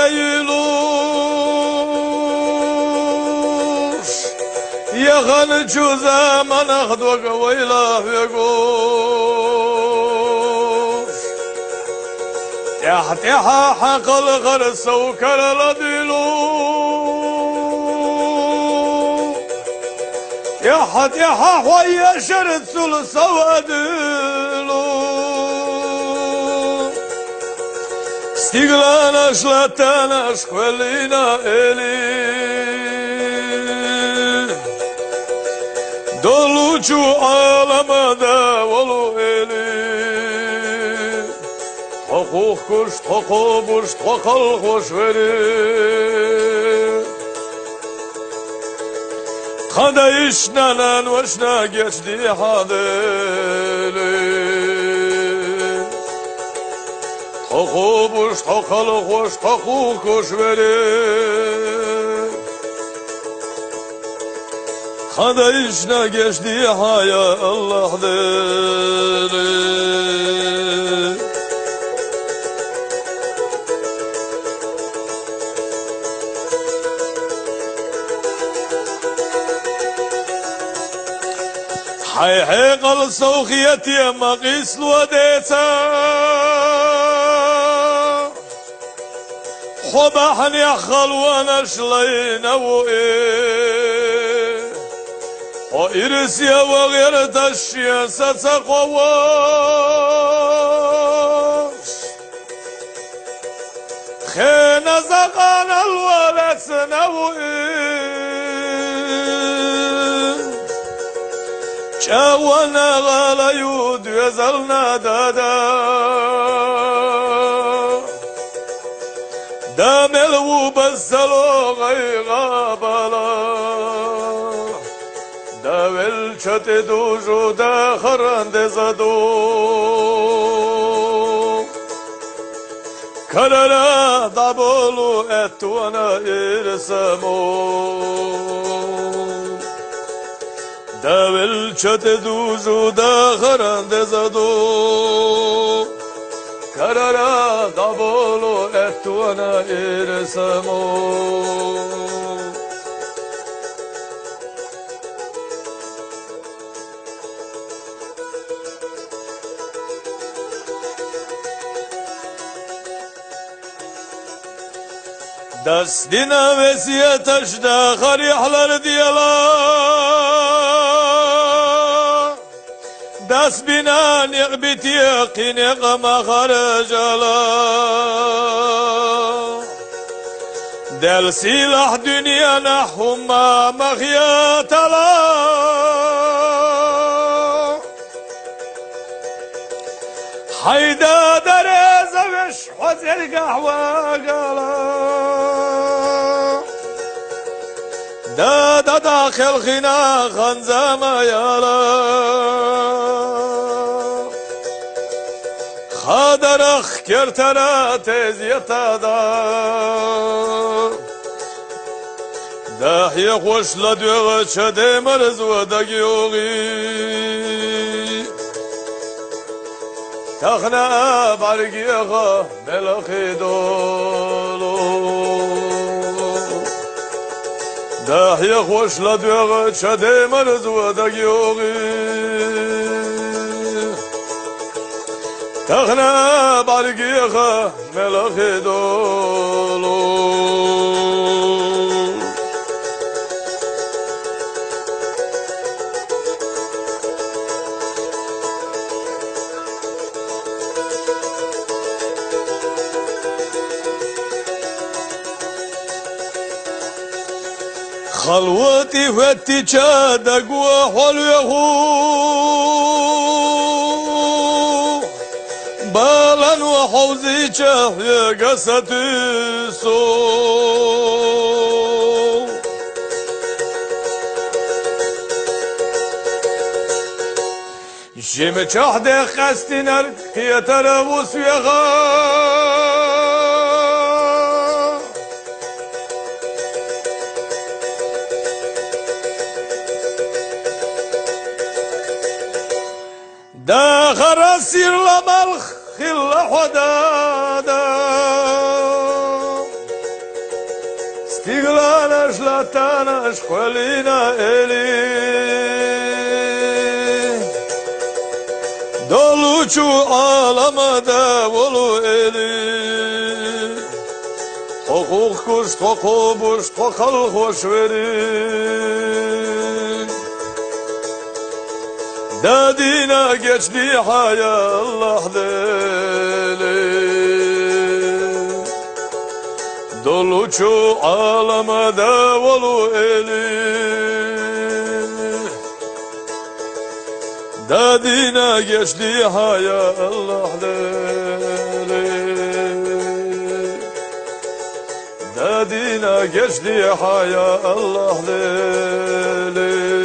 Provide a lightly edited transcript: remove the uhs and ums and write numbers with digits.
يلوش يغن جوزا من أخذوك ويلا يقوش تحتها حق الغرس وكر الدلو تحتها ويا شرد ثلث ودلو Stigla naš leta, naš hvelina Eli Doluću alama da volu Eli Tokuh kuş, toku buş, tokal hoş veri Kada işnanan vaşna geçti hadeli Toku buş, tokalı hoş, toku kuş verir Kada işine geçti haya Allah derim Hay hay qal sawkhiyati ma qislu adeta خبحني خلوانا شلينا وإيه وإرسيا وغير تشيا ستقواش خينا زقانا الولد سنوئيه شاوانا غالا يود يزلنا دادا دامل وبسلو غيغا بلا داول شتدو جودا خرند زدو كرلا دابولو اتوانا ارسمو داول شتدو جودا خرند زدو كرلا دابولو اتوانا ارسمو دستنا وسيت اشدا خريحلر ديالا دست بنا نقبت يقين قما خرجلا دل سلاح دنيا نحوما مخياتلا حيدا درز وش حزر قهوة قلا دا داخل خنا خنزا ما يالا خادرخ كرتنا تزيتا دا هي خوش لدوغ شده مرز ودقيوغي تخنا برقيغا ملخي دولو دا هي خوش لدوغ شده مرز ودقيوغي تغنى برقيخة ملخ دولو خلوتي فتي شادق وحلوه بالا وحوزي شهية قصتي سو جيم شهدي خستنر هي تربوس ويغا دا خراسير لملخ خلا حدادا vatan aşk velina eli Doluçu ağlamada volu eli Tokuk kuş tokubuş tokal hoş verin Dadina geçti haya Allah deli Doluçu ağlamada volu eli Dadina geçti haya Allah deli Dadina geçti haya Allah deli